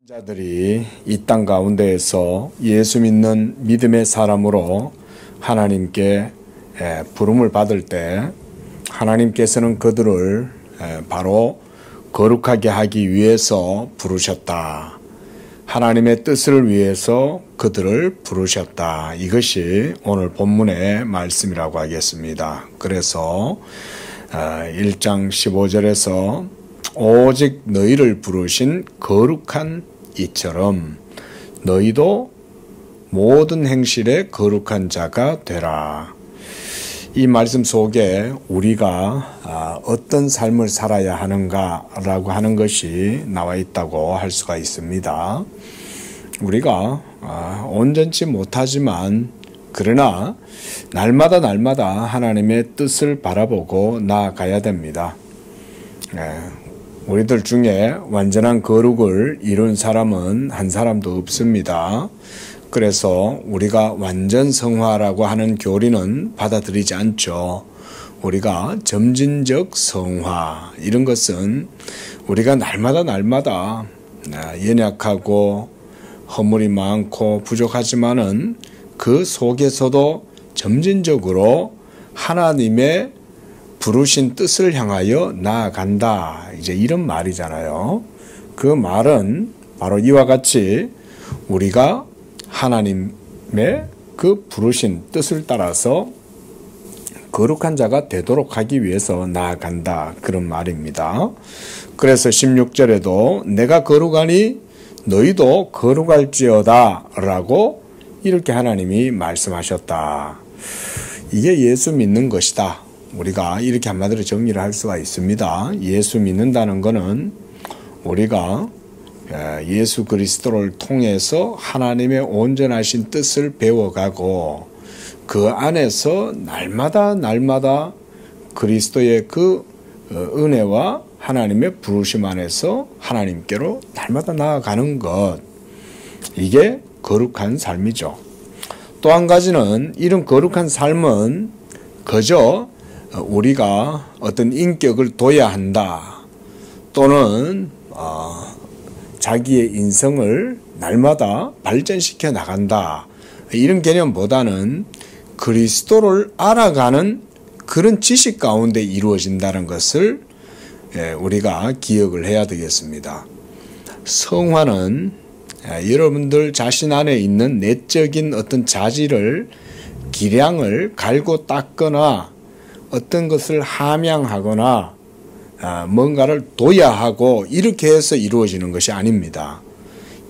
자들이 이 땅 가운데에서 예수 믿는 믿음의 사람으로 하나님께 부름을 받을 때 하나님께서는 그들을 바로 거룩하게 하기 위해서 부르셨다. 하나님의 뜻을 위해서 그들을 부르셨다. 이것이 오늘 본문의 말씀이라고 하겠습니다. 그래서 1장 15절에서 오직 너희를 부르신 거룩한 이처럼 너희도 모든 행실에 거룩한 자가 되라. 이 말씀 속에 우리가 어떤 삶을 살아야 하는가라고 하는 것이 나와 있다고 할 수가 있습니다. 우리가 온전치 못하지만 그러나 날마다 하나님의 뜻을 바라보고 나아가야 됩니다. 우리들 중에 완전한 거룩을 이룬 사람은 한 사람도 없습니다. 그래서 우리가 완전 성화라고 하는 교리는 받아들이지 않죠. 우리가 점진적 성화, 이런 것은 우리가 날마다 연약하고 허물이 많고 부족하지만은 그 속에서도 점진적으로 하나님의 부르신 뜻을 향하여 나아간다. 이제 이런 말이잖아요. 그 말은 바로 이와 같이 우리가 하나님의 그 부르신 뜻을 따라서 거룩한 자가 되도록 하기 위해서 나아간다. 그런 말입니다. 그래서 16절에도 내가 거룩하니 너희도 거룩할지어다 라고 이렇게 하나님이 말씀하셨다. 이게 예수 믿는 것이다. 우리가 이렇게 한마디로 정리를 할 수가 있습니다. 예수 믿는다는 것은 우리가 예수 그리스도를 통해서 하나님의 온전하신 뜻을 배워가고 그 안에서 날마다 그리스도의 그 은혜와 하나님의 부르심 안에서 하나님께로 날마다 나아가는 것, 이게 거룩한 삶이죠. 또 한 가지는 이런 거룩한 삶은 그저 우리가 어떤 인격을 둬야 한다, 또는 자기의 인성을 날마다 발전시켜 나간다, 이런 개념보다는 그리스도를 알아가는 그런 지식 가운데 이루어진다는 것을 우리가 기억을 해야 되겠습니다. 성화는 여러분들 자신 안에 있는 내적인 어떤 자질을, 기량을 갈고 닦거나 어떤 것을 함양하거나 뭔가를 둬야 하고 이렇게 해서 이루어지는 것이 아닙니다.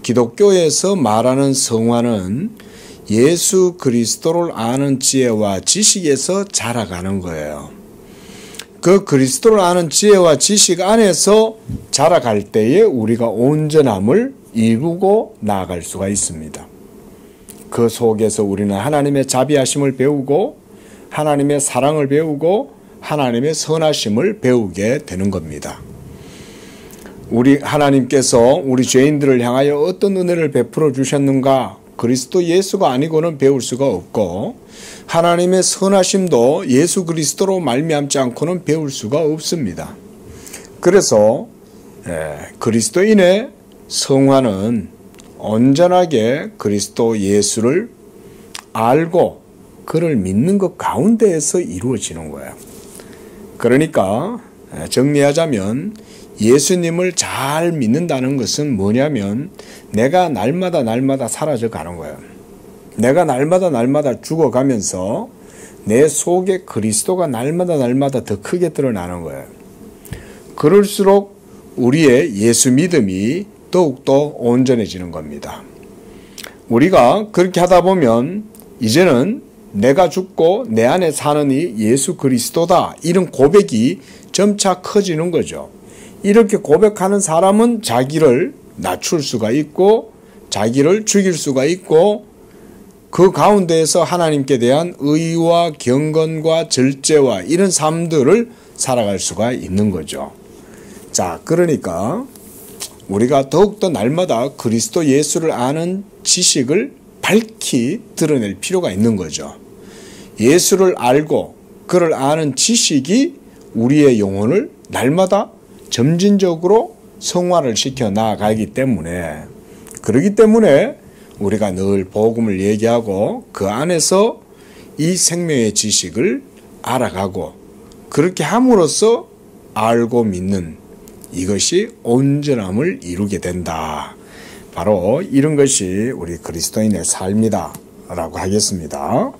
기독교에서 말하는 성화는 예수 그리스도를 아는 지혜와 지식에서 자라가는 거예요. 그 그리스도를 아는 지혜와 지식 안에서 자라갈 때에 우리가 온전함을 이루고 나아갈 수가 있습니다. 그 속에서 우리는 하나님의 자비하심을 배우고 하나님의 사랑을 배우고 하나님의 선하심을 배우게 되는 겁니다. 우리 하나님께서 우리 죄인들을 향하여 어떤 은혜를 베풀어 주셨는가? 그리스도 예수가 아니고는 배울 수가 없고, 하나님의 선하심도 예수 그리스도로 말미암지 않고는 배울 수가 없습니다. 그래서 그리스도인의 성화는 온전하게 그리스도 예수를 알고 그를 믿는 것 가운데에서 이루어지는 거예요. 그러니까 정리하자면 예수님을 잘 믿는다는 것은 뭐냐면 내가 날마다 사라져 가는 거예요. 내가 날마다 죽어가면서 내 속에 그리스도가 날마다 더 크게 드러나는 거예요. 그럴수록 우리의 예수 믿음이 더욱더 온전해지는 겁니다. 우리가 그렇게 하다 보면 이제는 내가 죽고 내 안에 사는 이 예수 그리스도다, 이런 고백이 점차 커지는 거죠. 이렇게 고백하는 사람은 자기를 낮출 수가 있고 자기를 죽일 수가 있고 그 가운데에서 하나님께 대한 의와 경건과 절제와 이런 삶들을 살아갈 수가 있는 거죠. 자, 그러니까 우리가 더욱더 날마다 그리스도 예수를 아는 지식을 밝히 드러낼 필요가 있는 거죠. 예수를 알고 그를 아는 지식이 우리의 영혼을 날마다 점진적으로 성화를 시켜 나아가기 때문에 그렇기 때문에 우리가 늘 복음을 얘기하고 그 안에서 이 생명의 지식을 알아가고 그렇게 함으로써 알고 믿는 이것이 온전함을 이루게 된다. 바로 이런 것이 우리 그리스도인의 삶이다 라고 하겠습니다.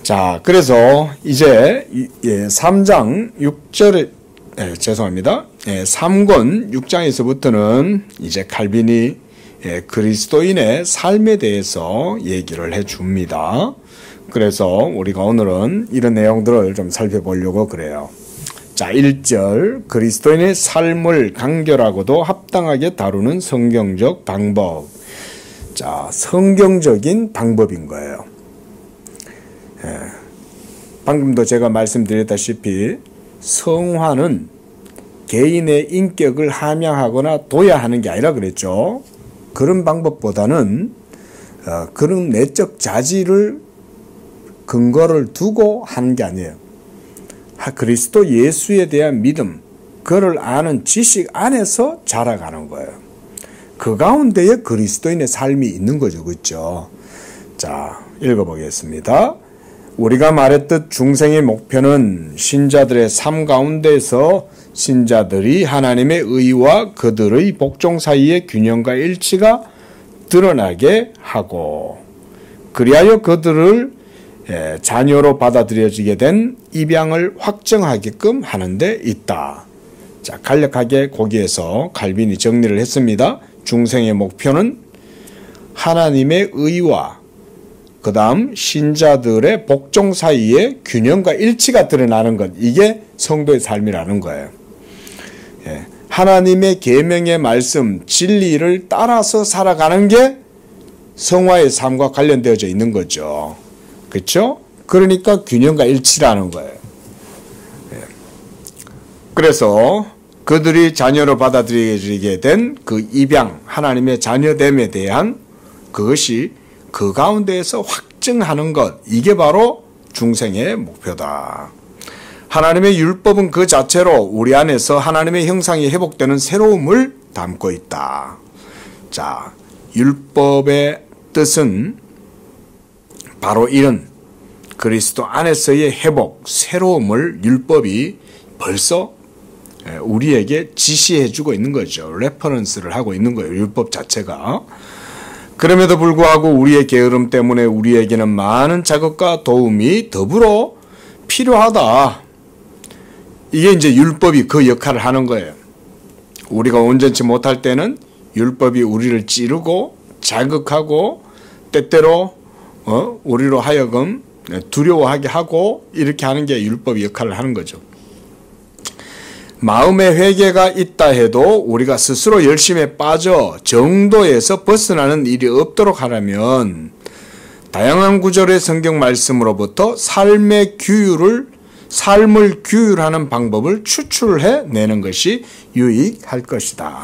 자, 그래서 이제 3장 6절에 죄송합니다. 3권 6장에서부터는 이제 칼빈이 그리스도인의 삶에 대해서 얘기를 해줍니다. 그래서 우리가 오늘은 이런 내용들을 좀 살펴보려고 그래요. 자, 1절 그리스도인의 삶을 간결하고도 합당하게 다루는 성경적 방법. 자, 성경적인 방법인 거예요. 방금도 제가 말씀드렸다시피 성화는 개인의 인격을 함양하거나 도야하는 게 아니라 그랬죠. 그런 방법보다는 그런 내적 자질을 근거를 두고 하는 게 아니에요. 그리스도 예수에 대한 믿음, 그를 아는 지식 안에서 자라가는 거예요. 그 가운데에 그리스도인의 삶이 있는 거죠. 그렇죠? 자, 읽어보겠습니다. 우리가 말했듯 중생의 목표는 신자들의 삶 가운데서 신자들이 하나님의 의와 그들의 복종 사이의 균형과 일치가 드러나게 하고 그리하여 그들을 자녀로 받아들여지게 된 입양을 확정하게끔 하는 데 있다. 자, 간략하게 거기에서 칼빈이 정리를 했습니다. 중생의 목표는 하나님의 의와 그 다음 신자들의 복종 사이에 균형과 일치가 드러나는 것, 이게 성도의 삶이라는 거예요. 하나님의 계명의 말씀, 진리를 따라서 살아가는 게 성화의 삶과 관련되어져 있는 거죠. 그렇죠? 그러니까 균형과 일치라는 거예요. 그래서 그들이 자녀로 받아들이게 된 그 입양, 하나님의 자녀됨에 대한 그것이 그 가운데에서 확증하는 것, 이게 바로 중생의 목표다. 하나님의 율법은 그 자체로 우리 안에서 하나님의 형상이 회복되는 새로움을 담고 있다. 자, 율법의 뜻은 바로 이런 그리스도 안에서의 회복, 새로움을 율법이 벌써 우리에게 지시해주고 있는 거죠. 레퍼런스를 하고 있는 거예요. 율법 자체가. 그럼에도 불구하고 우리의 게으름 때문에 우리에게는 많은 자극과 도움이 더불어 필요하다. 이게 이제 율법이 그 역할을 하는 거예요. 우리가 온전치 못할 때는 율법이 우리를 찌르고 자극하고 때때로 우리로 하여금 두려워하게 하고 이렇게 하는 게 율법의 역할을 하는 거죠. 마음의 회개가 있다 해도 우리가 스스로 열심에 빠져 정도에서 벗어나는 일이 없도록 하려면 다양한 구절의 성경 말씀으로부터 삶을 규율하는 방법을 추출해내는 것이 유익할 것이다.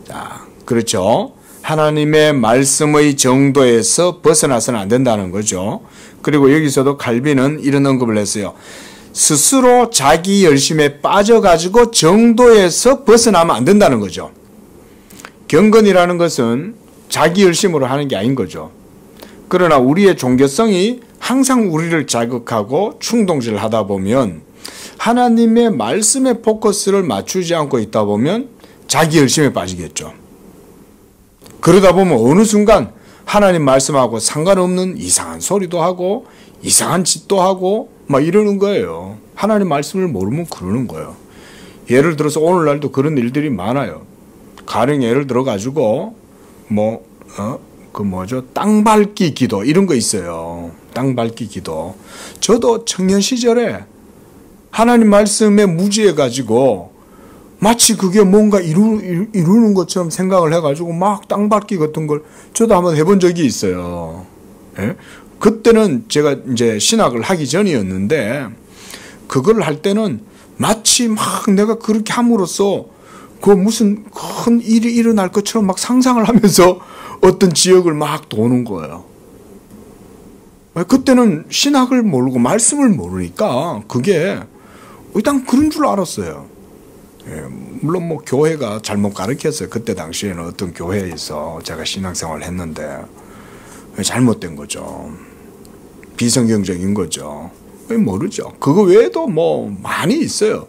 자, 그렇죠. 하나님의 말씀의 정도에서 벗어나서는 안 된다는 거죠. 그리고 여기서도 칼빈은 이런 언급을 했어요. 스스로 자기 열심에 빠져가지고 정도에서 벗어나면 안 된다는 거죠. 경건이라는 것은 자기 열심으로 하는 게 아닌 거죠. 그러나 우리의 종교성이 항상 우리를 자극하고 충동질하다 보면 하나님의 말씀에 포커스를 맞추지 않고 있다 보면 자기 열심에 빠지겠죠. 그러다 보면 어느 순간 하나님 말씀하고 상관없는 이상한 소리도 하고 이상한 짓도 하고 막 이러는 거예요. 하나님 말씀을 모르면 그러는 거예요. 예를 들어서 오늘날도 그런 일들이 많아요. 가령 예를 들어가지고 땅 밟기 기도 이런 거 있어요. 땅 밟기 기도. 저도 청년 시절에 하나님 말씀에 무지해가지고 마치 그게 뭔가 이루는 것처럼 생각을 해가지고 막 땅 밟기 같은 걸 저도 한번 해본 적이 있어요. 예? 그때는 제가 이제 신학을 하기 전이었는데 그걸 할 때는 마치 막 내가 그렇게 함으로써 그 무슨 큰 일이 일어날 것처럼 막 상상을 하면서 어떤 지역을 막 도는 거예요. 그때는 신학을 모르고 말씀을 모르니까 그게 일단 그런 줄 알았어요. 물론 뭐 교회가 잘못 가르쳤어요. 그때 당시에는 어떤 교회에서 제가 신앙생활을 했는데 잘못된 거죠. 비성경적인 거죠. 모르죠. 그거 외에도 뭐 많이 있어요.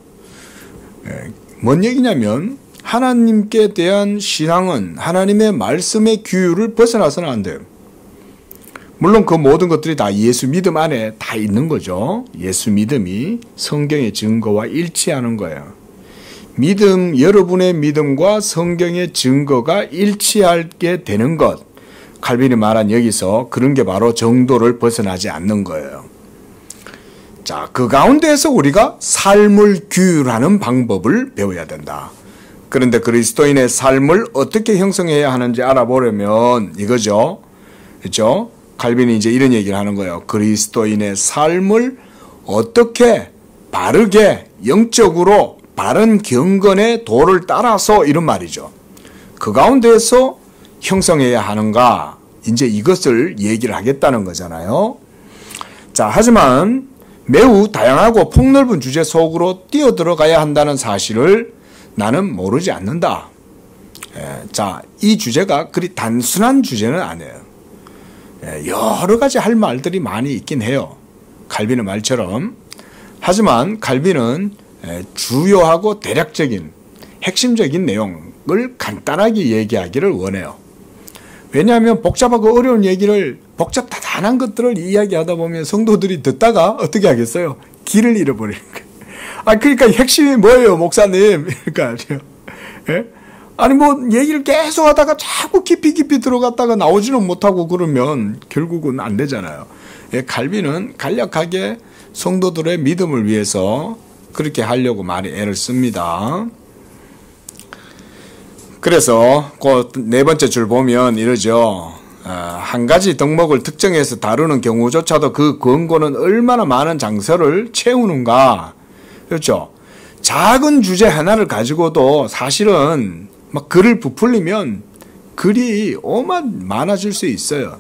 뭔 얘기냐면 하나님께 대한 신앙은 하나님의 말씀의 규율을 벗어나서는 안 돼요. 물론 그 모든 것들이 다 예수 믿음 안에 다 있는 거죠. 예수 믿음이 성경의 증거와 일치하는 거예요. 믿음, 여러분의 믿음과 성경의 증거가 일치하게 되는 것. 칼빈이 말한 여기서 그런 게 바로 정도를 벗어나지 않는 거예요. 자, 그 가운데에서 우리가 삶을 규율하는 방법을 배워야 된다. 그런데 그리스도인의 삶을 어떻게 형성해야 하는지 알아보려면 이거죠. 그렇죠? 칼빈이 이제 이런 얘기를 하는 거예요. 그리스도인의 삶을 어떻게 바르게 영적으로 바른 경건의 도를 따라서 이런 말이죠. 그 가운데에서 형성해야 하는가? 이제 이것을 얘기를 하겠다는 거잖아요. 자, 하지만 매우 다양하고 폭넓은 주제 속으로 뛰어들어가야 한다는 사실을 나는 모르지 않는다. 자, 이 주제가 그리 단순한 주제는 아니에요. 여러 가지 할 말들이 많이 있긴 해요. 칼빈의 말처럼. 하지만 칼빈은 주요하고 대략적인 핵심적인 내용을 간단하게 얘기하기를 원해요. 왜냐하면 복잡하고 어려운 얘기를 복잡다단한 것들을 이야기하다 보면 성도들이 듣다가 어떻게 하겠어요? 길을 잃어버리는 거예요. 그러니까 핵심이 뭐예요, 목사님? 그러니까 아니 뭐 얘기를 계속 하다가 자꾸 깊이 들어갔다가 나오지는 못하고 그러면 결국은 안 되잖아요. 칼빈은 간략하게 성도들의 믿음을 위해서 그렇게 하려고 많이 애를 씁니다. 그래서 그 네 번째 줄 보면 이러죠. 한 가지 덕목을 특정해서 다루는 경우조차도 그 권고는 얼마나 많은 장서를 채우는가. 그렇죠. 작은 주제 하나를 가지고도 사실은 막 글을 부풀리면 글이 많아질 수 있어요.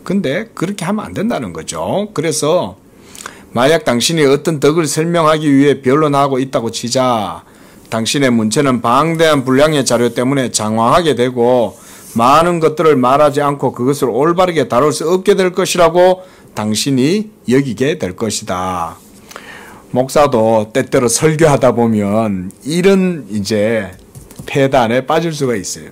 근데 그렇게 하면 안 된다는 거죠. 그래서 만약 당신이 어떤 덕을 설명하기 위해 변론하고 있다고 치자 당신의 문체는 방대한 분량의 자료 때문에 장황하게 되고 많은 것들을 말하지 않고 그것을 올바르게 다룰 수 없게 될 것이라고 당신이 여기게 될 것이다. 목사도 때때로 설교하다 보면 이런 이제 폐단에 빠질 수가 있어요.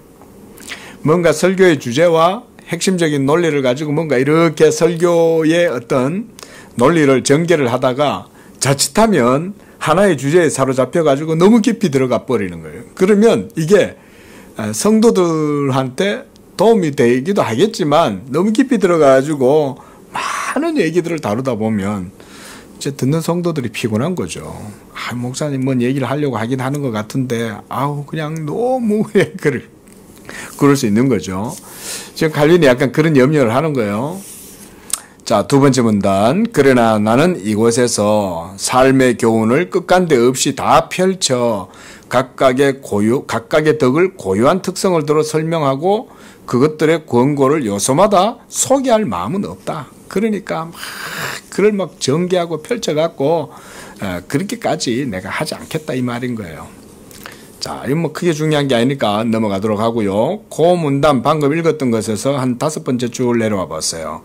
뭔가 설교의 주제와 핵심적인 논리를 가지고 뭔가 이렇게 설교의 어떤 논리를 전개를 하다가 자칫하면 하나의 주제에 사로잡혀가지고 너무 깊이 들어가 버리는 거예요. 그러면 이게 성도들한테 도움이 되기도 하겠지만 너무 깊이 들어가가지고 많은 얘기들을 다루다 보면 이제 듣는 성도들이 피곤한 거죠. 목사님 뭔 얘기를 하려고 하긴 하는 것 같은데 그냥 너무 그럴 수 있는 거죠. 지금 칼빈이 약간 그런 염려를 하는 거예요. 자, 두 번째 문단. 그러나 나는 이곳에서 삶의 교훈을 끝간데 없이 다 펼쳐 각각의 덕을 고유한 특성을 들어 설명하고 그것들의 권고를 요소마다 소개할 마음은 없다. 그러니까 글을 막 전개하고 펼쳐갖고 그렇게까지 내가 하지 않겠다 이 말인 거예요. 자, 이건 뭐 크게 중요한 게 아니니까 넘어가도록 하고요. 그 문단 방금 읽었던 것에서 한 5번째 줄 내려와 봤어요.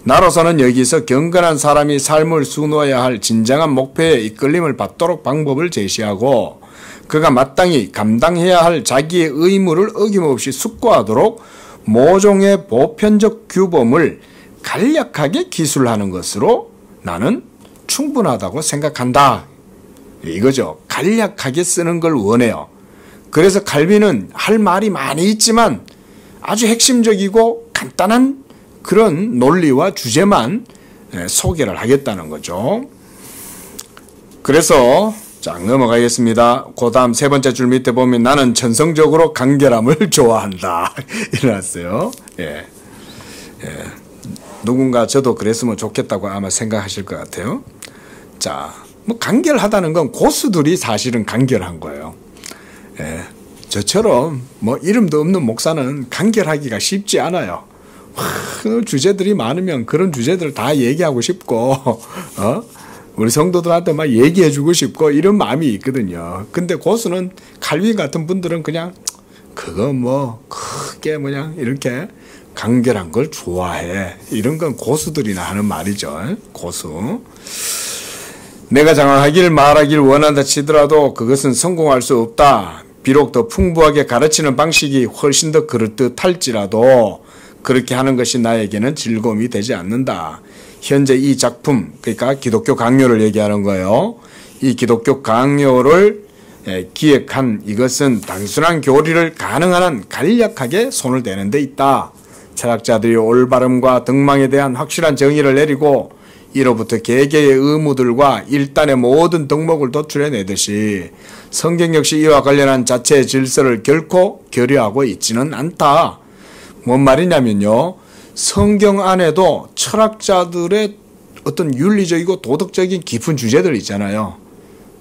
나로서는 여기서 경건한 사람이 삶을 수놓아야 할 진정한 목표에 이끌림을 받도록 방법을 제시하고 그가 마땅히 감당해야 할 자기의 의무를 어김없이 숙고하도록 모종의 보편적 규범을 간략하게 기술하는 것으로 나는 충분하다고 생각한다. 이거죠. 간략하게 쓰는 걸 원해요. 그래서 칼빈은 할 말이 많이 있지만 아주 핵심적이고 간단한 그런 논리와 주제만 소개를 하겠다는 거죠. 그래서 쫙 넘어가겠습니다. 그 다음 세 번째 줄 밑에 보면 나는 천성적으로 간결함을 좋아한다. 이래놨어요. 누군가 저도 그랬으면 좋겠다고 아마 생각하실 것 같아요. 자, 뭐 간결하다는 건 고수들이 사실은 간결한 거예요. 저처럼 뭐 이름도 없는 목사는 간결하기가 쉽지 않아요. 주제들이 많으면 그런 주제들 다 얘기하고 싶고 우리 성도들한테 막 얘기해주고 싶고 이런 마음이 있거든요. 근데 고수는 칼빈 같은 분들은 그냥 그거 뭐 크게 뭐냐 이렇게 간결한 걸 좋아해. 이런 건 고수들이나 하는 말이죠. 고수. 내가 장황하길 말하길 원한다 치더라도 그것은 성공할 수 없다. 비록 더 풍부하게 가르치는 방식이 훨씬 더 그럴듯할지라도 그렇게 하는 것이 나에게는 즐거움이 되지 않는다. 현재 이 작품, 그러니까 기독교 강요를 얘기하는 거예요. 이 기독교 강요를 기획한 이것은 단순한 교리를 가능한 한 간략하게 손을 대는 데 있다. 철학자들이 올바름과 덕망에 대한 확실한 정의를 내리고 이로부터 개개의 의무들과 일단의 모든 덕목을 도출해내듯이 성경 역시 이와 관련한 자체의 질서를 결코 결여하고 있지는 않다. 뭔 말이냐면요. 성경 안에도 철학자들의 어떤 윤리적이고 도덕적인 깊은 주제들 있잖아요.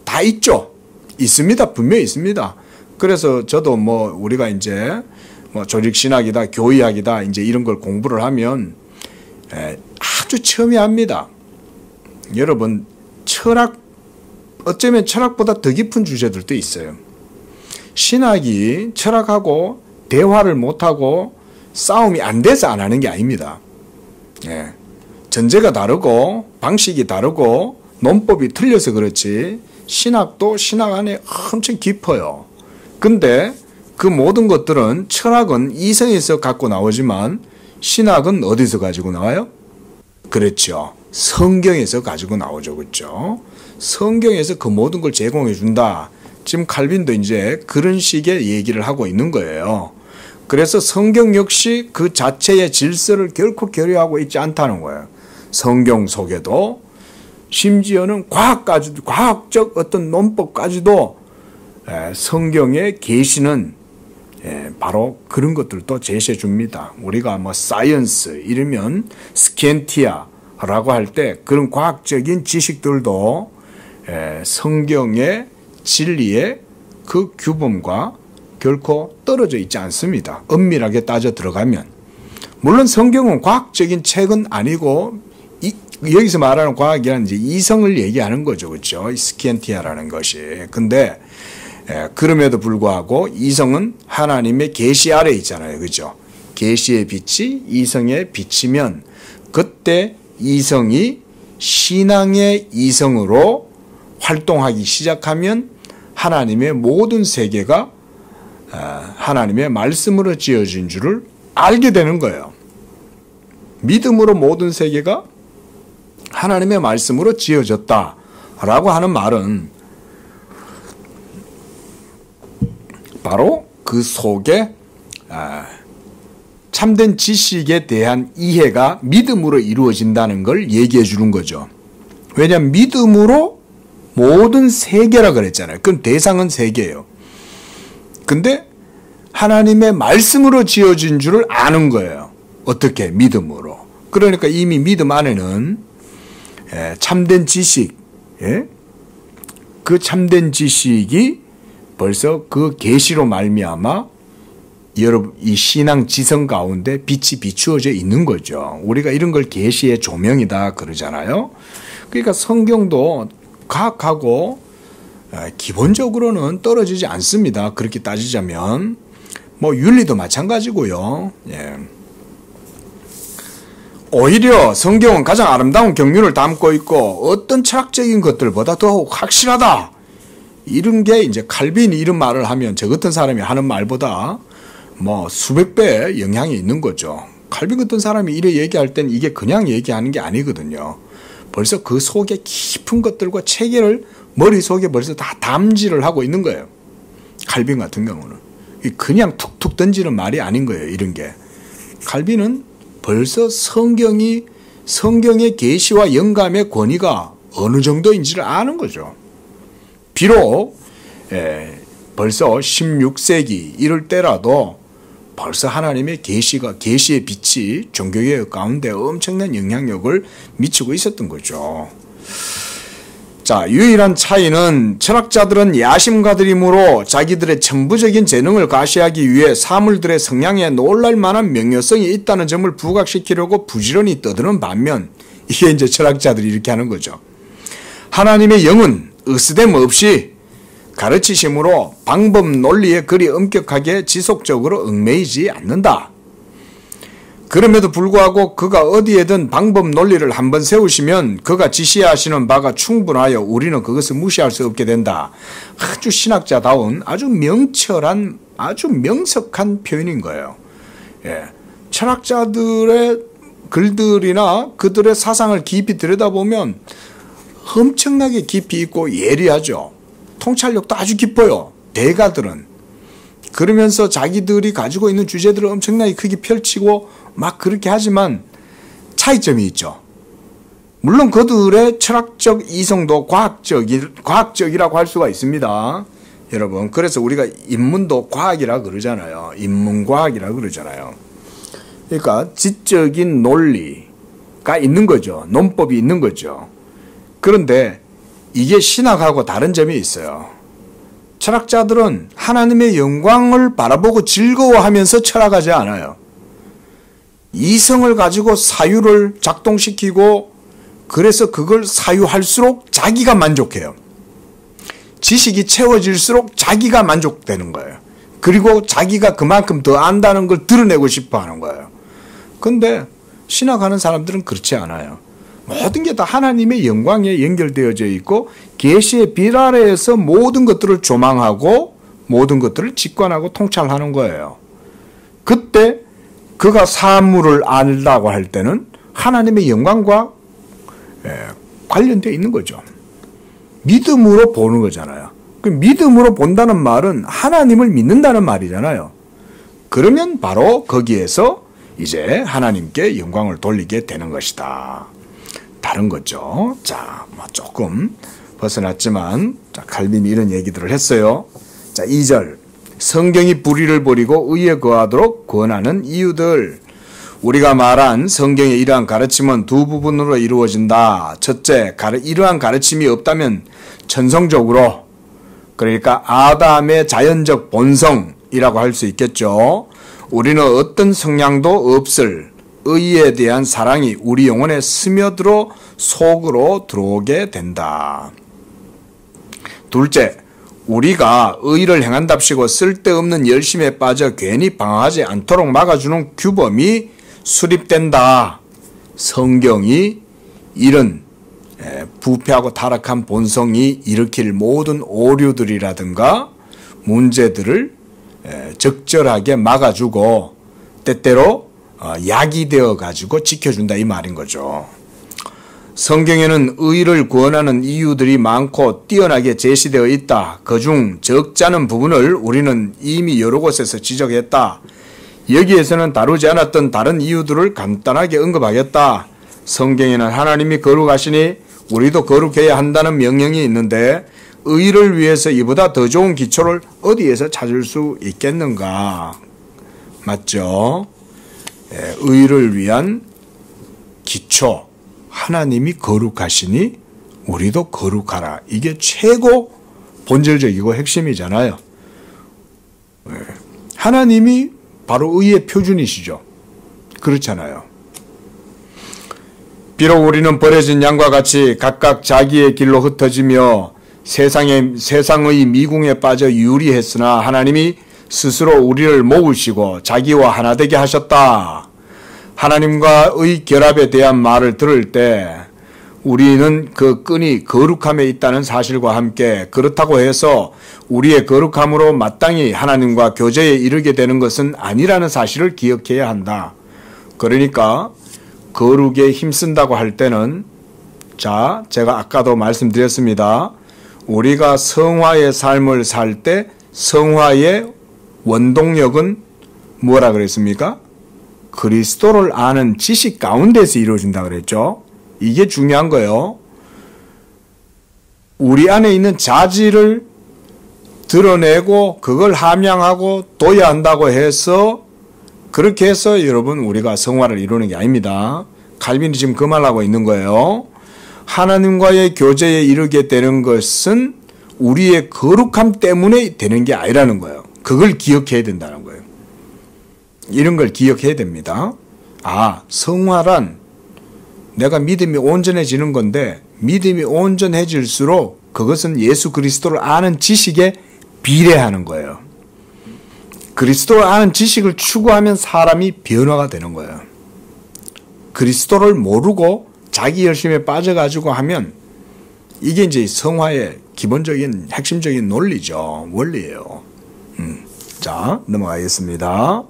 다 있죠. 있습니다. 분명히 있습니다. 그래서 저도 뭐 우리가 이제 뭐 조직신학이다, 교의학이다 이제 이런 걸 공부를 하면 아주 첨예합니다. 여러분 철학 어쩌면 철학보다 더 깊은 주제들도 있어요. 신학이 철학하고 대화를 못하고 싸움이 안 돼서 안 하는 게 아닙니다. 예. 전제가 다르고 방식이 다르고 논법이 틀려서 그렇지 신학도 신학 안에 엄청 깊어요. 근데 그 모든 것들은 철학은 이성에서 갖고 나오지만 신학은 어디서 가지고 나와요? 그렇죠. 성경에서 가지고 나오죠. 그렇죠? 성경에서 그 모든 걸 제공해 준다. 지금 칼빈도 이제 그런 식의 얘기를 하고 있는 거예요. 그래서 성경 역시 그 자체의 질서를 결코 결여하고 있지 않다는 거예요. 성경 속에도 심지어는 과학까지도 과학적 어떤 논법까지도 성경의 계시는 바로 그런 것들도 제시해 줍니다. 우리가 뭐 사이언스 이러면 스키엔티아라고 할 때 그런 과학적인 지식들도 성경의 진리의 그 규범과 결코 떨어져 있지 않습니다. 엄밀하게 따져 들어가면. 물론 성경은 과학적인 책은 아니고 여기서 말하는 과학이란 이제 이성을 얘기하는 거죠. 그렇죠? 스키엔티아라는 것이. 근데 그럼에도 불구하고 이성은 하나님의 계시 아래 있잖아요. 그렇죠? 계시의 빛이 이성에 비치면 그때 이성이 신앙의 이성으로 활동하기 시작하면 하나님의 모든 세계가 하나님의 말씀으로 지어진 줄을 알게 되는 거예요. 믿음으로 모든 세계가 하나님의 말씀으로 지어졌다라고 하는 말은 바로 그 속에 참된 지식에 대한 이해가 믿음으로 이루어진다는 걸 얘기해 주는 거죠. 왜냐하면 믿음으로 모든 세계라 그랬잖아요. 그럼 대상은 세계예요. 근데 하나님의 말씀으로 지어진 줄을 아는 거예요. 어떻게? 믿음으로. 그러니까 이미 믿음 안에는 참된 지식, 그 지식이 벌써 그 계시로 말미암아 여러분 이 신앙 지성 가운데 빛이 비추어져 있는 거죠. 우리가 이런 걸 계시의 조명이다 그러잖아요. 그러니까 성경도 과학하고 기본적으로는 떨어지지 않습니다. 그렇게 따지자면 뭐 윤리도 마찬가지고요. 오히려 성경은 가장 아름다운 경륜을 담고 있고 어떤 철학적인 것들보다 더 확실하다. 이런 게 이제 칼빈이 이런 말을 하면 저 같은 사람이 하는 말보다 뭐 수백 배 영향이 있는 거죠. 칼빈 같은 사람이 이래 얘기할 땐 이게 그냥 얘기하는 게 아니거든요. 벌써 그 속에 깊은 것들과 체계를 머릿속에 벌써 다 담지를 하고 있는 거예요. 칼빈 같은 경우는. 그냥 툭툭 던지는 말이 아닌 거예요. 이런 게. 칼빈은 벌써 성경의 계시와 영감의 권위가 어느 정도인지를 아는 거죠. 비록 벌써 16세기 이럴 때라도 벌써 하나님의 계시의 빛이 종교개혁 가운데 엄청난 영향력을 미치고 있었던 거죠. 자, 유일한 차이는 철학자들은 야심가들이므로 자기들의 천부적인 재능을 과시하기 위해 사물들의 성향에 놀랄 만한 명료성이 있다는 점을 부각시키려고 부지런히 떠드는 반면 이게 이제 철학자들이 이렇게 하는 거죠. 하나님의 영은 으스댐 없이 가르치심으로 방법 논리에 그리 엄격하게 지속적으로 얽매이지 않는다. 그럼에도 불구하고 그가 어디에든 방법 논리를 한번 세우시면 그가 지시하시는 바가 충분하여 우리는 그것을 무시할 수 없게 된다. 아주 신학자다운 아주 명철한 아주 명석한 표현인 거예요. 예. 철학자들의 글들이나 그들의 사상을 깊이 들여다보면 엄청나게 깊이 있고 예리하죠. 통찰력도 아주 깊어요. 대가들은. 그러면서 자기들이 가지고 있는 주제들을 엄청나게 크게 펼치고 막 그렇게 하지만 차이점이 있죠. 물론 그들의 철학적 이성도 과학적이라고 할 수가 있습니다. 여러분, 그래서 우리가 인문도 과학이라 그러잖아요. 인문과학이라 그러잖아요. 그러니까 지적인 논리가 있는 거죠. 논법이 있는 거죠. 그런데 이게 신학하고 다른 점이 있어요. 철학자들은 하나님의 영광을 바라보고 즐거워하면서 철학하지 않아요. 이성을 가지고 사유를 작동시키고 그래서 그걸 사유할수록 자기가 만족해요. 지식이 채워질수록 자기가 만족되는 거예요. 그리고 자기가 그만큼 더 안다는 걸 드러내고 싶어 하는 거예요. 근데 신학하는 사람들은 그렇지 않아요. 모든 게 다 하나님의 영광에 연결되어져 있고 계시의 빛 아래에서 모든 것들을 조망하고 모든 것들을 직관하고 통찰하는 거예요. 그때 그가 사물을 안다고 할 때는 하나님의 영광과 관련되어 있는 거죠. 믿음으로 보는 거잖아요. 그 믿음으로 본다는 말은 하나님을 믿는다는 말이잖아요. 그러면 바로 거기에서 이제 하나님께 영광을 돌리게 되는 것이다. 다른 거죠. 자, 조금 벗어났지만, 자, 칼빈이 이런 얘기들을 했어요. 자, 2절. 성경이 불의를 버리고 의에 거하도록 권하는 이유들. 우리가 말한 성경의 이러한 가르침은 두 부분으로 이루어진다. 첫째, 이러한 가르침이 없다면 천성적으로, 그러니까 아담의 자연적 본성이라고 할 수 있겠죠. 우리는 어떤 성향도 없을 의에 대한 사랑이 우리 영혼에 스며들어 속으로 들어오게 된다. 둘째, 우리가 의를 행한답시고 쓸데없는 열심에 빠져 괜히 방황하지 않도록 막아주는 규범이 수립된다. 성경이 이런 부패하고 타락한 본성이 일으킬 모든 오류들이라든가 문제들을 적절하게 막아주고 때때로 약이 되어가지고 지켜준다 이 말인 거죠. 성경에는 의를 구원하는 이유들이 많고 뛰어나게 제시되어 있다. 그중 적지 않은 부분을 우리는 이미 여러 곳에서 지적했다. 여기에서는 다루지 않았던 다른 이유들을 간단하게 언급하겠다. 성경에는 하나님이 거룩하시니 우리도 거룩해야 한다는 명령이 있는데 의를 위해서 이보다 더 좋은 기초를 어디에서 찾을 수 있겠는가? 맞죠? 의를 위한 기초, 하나님이 거룩하시니 우리도 거룩하라. 이게 최고 본질적이고 핵심이잖아요. 하나님이 바로 의의 표준이시죠. 그렇잖아요. 비록 우리는 버려진 양과 같이 각각 자기의 길로 흩어지며 세상의 미궁에 빠져 유리했으나 하나님이 스스로 우리를 모으시고 자기와 하나 되게 하셨다. 하나님과의 결합에 대한 말을 들을 때 우리는 그 끈이 거룩함에 있다는 사실과 함께 그렇다고 해서 우리의 거룩함으로 마땅히 하나님과 교제에 이르게 되는 것은 아니라는 사실을 기억해야 한다. 그러니까 거룩에 힘쓴다고 할 때는 자, 제가 아까도 말씀드렸습니다. 우리가 성화의 삶을 살 때 성화의 원동력은 뭐라 그랬습니까? 그리스도를 아는 지식 가운데서 이루어진다 그랬죠. 이게 중요한 거예요. 우리 안에 있는 자질을 드러내고 그걸 함양하고 둬야 한다고 해서 그렇게 해서 여러분 우리가 성화를 이루는 게 아닙니다. 칼빈이 지금 그 말하고 있는 거예요. 하나님과의 교제에 이르게 되는 것은 우리의 거룩함 때문에 되는 게 아니라는 거예요. 그걸 기억해야 된다는 거예요. 이런 걸 기억해야 됩니다. 아, 성화란 내가 믿음이 온전해지는 건데 믿음이 온전해질수록 그것은 예수 그리스도를 아는 지식에 비례하는 거예요. 그리스도를 아는 지식을 추구하면 사람이 변화가 되는 거예요. 그리스도를 모르고 자기 열심에 빠져가지고 하면 이게 이제 성화의 기본적인 핵심적인 논리죠. 원리예요. 자, 넘어가겠습니다.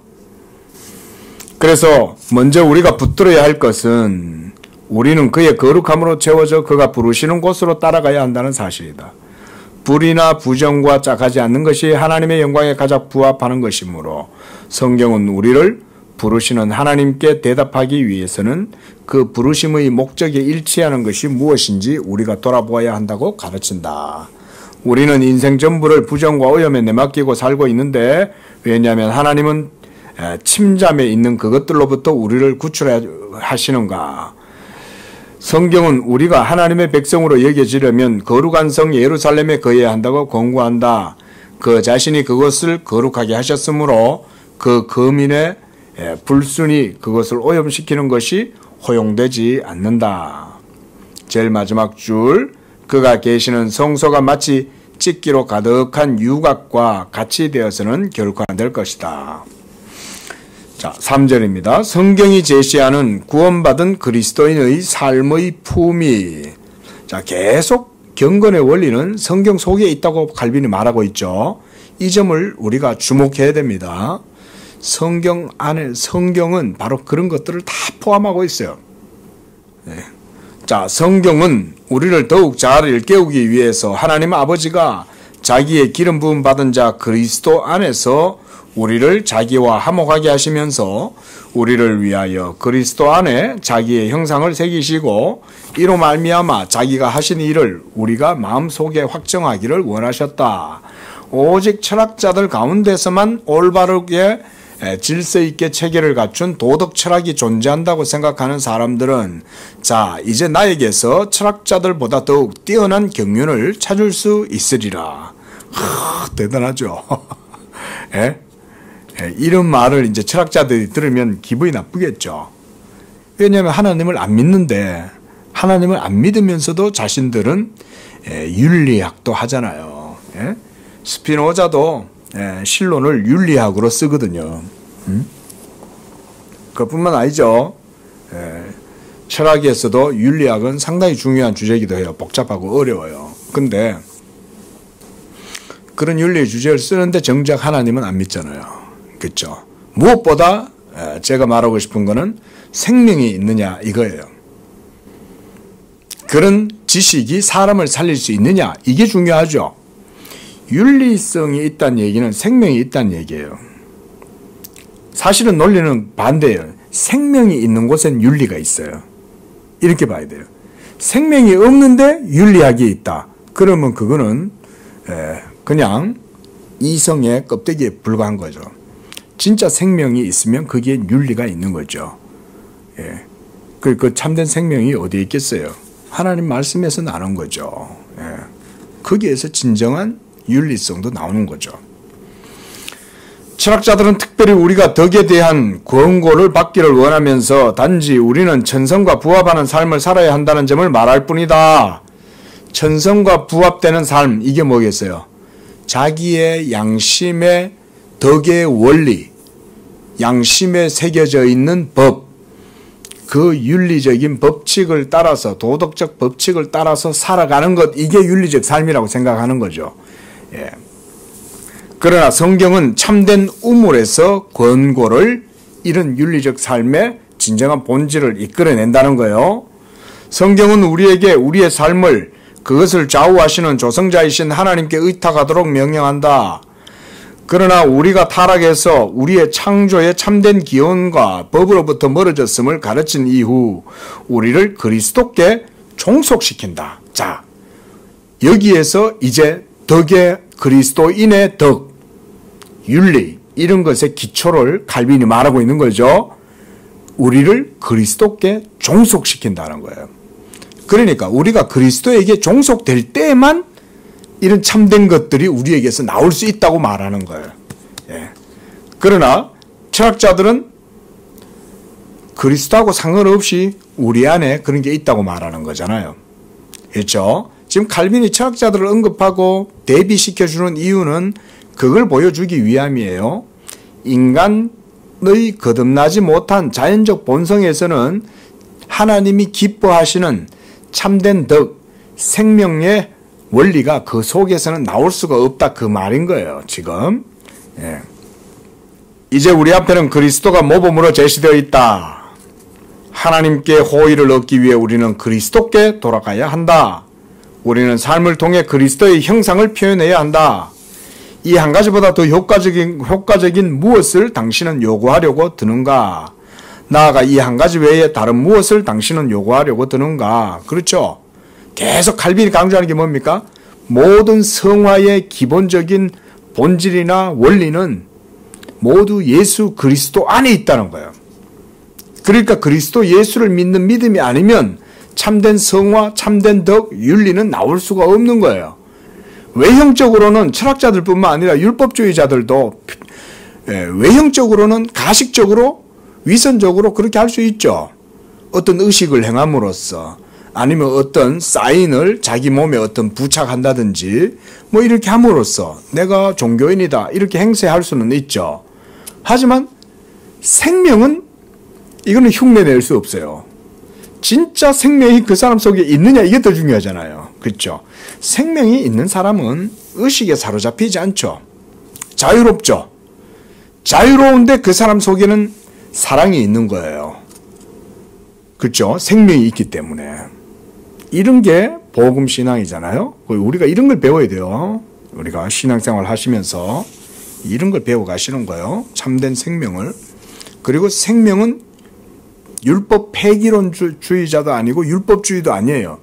그래서 먼저 우리가 붙들어야 할 것은 우리는 그의 거룩함으로 채워져 그가 부르시는 곳으로 따라가야 한다는 사실이다. 불의나 부정과 짝하지 않는 것이 하나님의 영광에 가장 부합하는 것이므로 성경은 우리를 부르시는 하나님께 대답하기 위해서는 그 부르심의 목적에 일치하는 것이 무엇인지 우리가 돌아보아야 한다고 가르친다. 우리는 인생 전부를 부정과 오염에 내맡기고 살고 있는데 왜냐하면 하나님은 침잠에 있는 그것들로부터 우리를 구출하시는가. 성경은 우리가 하나님의 백성으로 여겨지려면 거룩한 성 예루살렘에 거해야 한다고 권고한다. 그 자신이 그것을 거룩하게 하셨으므로 그 거민의 불순이 그것을 오염시키는 것이 허용되지 않는다. 제일 마지막 줄, 그가 계시는 성소가 마치 찢기로 가득한 유각과 같이 되어서는 결코 안 될 것이다. 자, 3절입니다. 성경이 제시하는 구원받은 그리스도인의 삶의 품위. 자, 계속 경건의 원리는 성경 속에 있다고 칼빈이 말하고 있죠. 이 점을 우리가 주목해야 됩니다. 성경 안에, 성경은 바로 그런 것들을 다 포함하고 있어요. 네. 자, 성경은 우리를 더욱 잘 일깨우기 위해서 하나님 아버지가 자기의 기름 부음 받은 자 그리스도 안에서 우리를 자기와 화목하게 하시면서 우리를 위하여 그리스도 안에 자기의 형상을 새기시고 이로 말미암아 자기가 하신 일을 우리가 마음속에 확정하기를 원하셨다. 오직 철학자들 가운데서만 올바르게 질서 있게 체계를 갖춘 도덕 철학이 존재한다고 생각하는 사람들은 자, 이제 나에게서 철학자들보다 더욱 뛰어난 경륜을 찾을 수 있으리라. 대단하죠. 예? 이런 말을 이제 철학자들이 들으면 기분이 나쁘겠죠. 왜냐하면 하나님을 안 믿는데 하나님을 안 믿으면서도 자신들은 윤리학도 하잖아요. 스피노자도 신론을 윤리학으로 쓰거든요. 그것뿐만 아니죠. 철학에서도 윤리학은 상당히 중요한 주제이기도 해요. 복잡하고 어려워요. 근데 그런 윤리 주제를 쓰는데 정작 하나님은 안 믿잖아요. 그렇죠. 무엇보다 제가 말하고 싶은 거는 생명이 있느냐 이거예요. 그런 지식이 사람을 살릴 수 있느냐 이게 중요하죠. 윤리성이 있다는 얘기는 생명이 있다는 얘기예요. 사실은 논리는 반대예요. 생명이 있는 곳엔 윤리가 있어요. 이렇게 봐야 돼요. 생명이 없는데 윤리학이 있다. 그러면 그거는 그냥 이성의 껍데기에 불과한 거죠. 진짜 생명이 있으면 거기에 윤리가 있는 거죠. 그 참된 생명이 어디에 있겠어요? 하나님 말씀에서 나온 거죠. 거기에서 진정한 윤리성도 나오는 거죠. 철학자들은 특별히 우리가 덕에 대한 권고를 받기를 원하면서 단지 우리는 천성과 부합하는 삶을 살아야 한다는 점을 말할 뿐이다. 천성과 부합되는 삶, 이게 뭐겠어요? 자기의 양심의 덕의 원리, 양심에 새겨져 있는 법, 그 윤리적인 법칙을 따라서, 도덕적 법칙을 따라서 살아가는 것, 이게 윤리적 삶이라고 생각하는 거죠. 그러나 성경은 참된 우물에서 권고를 이런 윤리적 삶의 진정한 본질을 이끌어낸다는 거예요. 성경은 우리에게 우리의 삶을 그것을 좌우하시는 조성자이신 하나님께 의탁하도록 명령한다. 그러나 우리가 타락해서 우리의 창조의 참된 기원과 법으로부터 멀어졌음을 가르친 이후 우리를 그리스도께 종속시킨다. 자, 여기에서 이제 덕의 그리스도인의 덕, 윤리 이런 것의 기초를 칼빈이 말하고 있는 거죠. 우리를 그리스도께 종속시킨다는 거예요. 그러니까 우리가 그리스도에게 종속될 때만 이런 참된 것들이 우리에게서 나올 수 있다고 말하는 거예요. 그러나 철학자들은 그리스도하고 상관없이 우리 안에 그런 게 있다고 말하는 거잖아요. 그렇죠? 지금 칼빈이 철학자들을 언급하고 대비시켜주는 이유는 그걸 보여주기 위함이에요. 인간의 거듭나지 못한 자연적 본성에서는 하나님이 기뻐하시는 참된 덕, 생명의 원리가 그 속에서는 나올 수가 없다, 그 말인 거예요, 지금. 예. 이제 우리 앞에는 그리스도가 모범으로 제시되어 있다. 하나님께 호의를 얻기 위해 우리는 그리스도께 돌아가야 한다. 우리는 삶을 통해 그리스도의 형상을 표현해야 한다. 이 한 가지보다 더 효과적인 무엇을 당신은 요구하려고 드는가? 나아가 이 한 가지 외에 다른 무엇을 당신은 요구하려고 드는가? 그렇죠? 계속 칼빈이 강조하는 게 뭡니까? 모든 성화의 기본적인 본질이나 원리는 모두 예수 그리스도 안에 있다는 거예요. 그러니까 그리스도 예수를 믿는 믿음이 아니면 참된 성화, 참된 덕, 윤리는 나올 수가 없는 거예요. 외형적으로는 철학자들뿐만 아니라 율법주의자들도 외형적으로는 가식적으로, 위선적으로 그렇게 할 수 있죠. 어떤 의식을 행함으로써, 아니면 어떤 사인을 자기 몸에 어떤 부착한다든지 뭐 이렇게 함으로써 내가 종교인이다 이렇게 행세할 수는 있죠. 하지만 생명은 이거는 흉내낼 수 없어요. 진짜 생명이 그 사람 속에 있느냐, 이게 더 중요하잖아요. 그렇죠? 생명이 있는 사람은 의식에 사로잡히지 않죠. 자유롭죠. 자유로운데 그 사람 속에는 사랑이 있는 거예요. 그렇죠? 생명이 있기 때문에. 이런 게 복음 신앙이잖아요. 우리가 이런 걸 배워야 돼요. 우리가 신앙생활 하시면서 이런 걸 배워 가시는 거예요. 참된 생명을. 그리고 생명은 율법 폐기론주의자도 아니고 율법주의도 아니에요.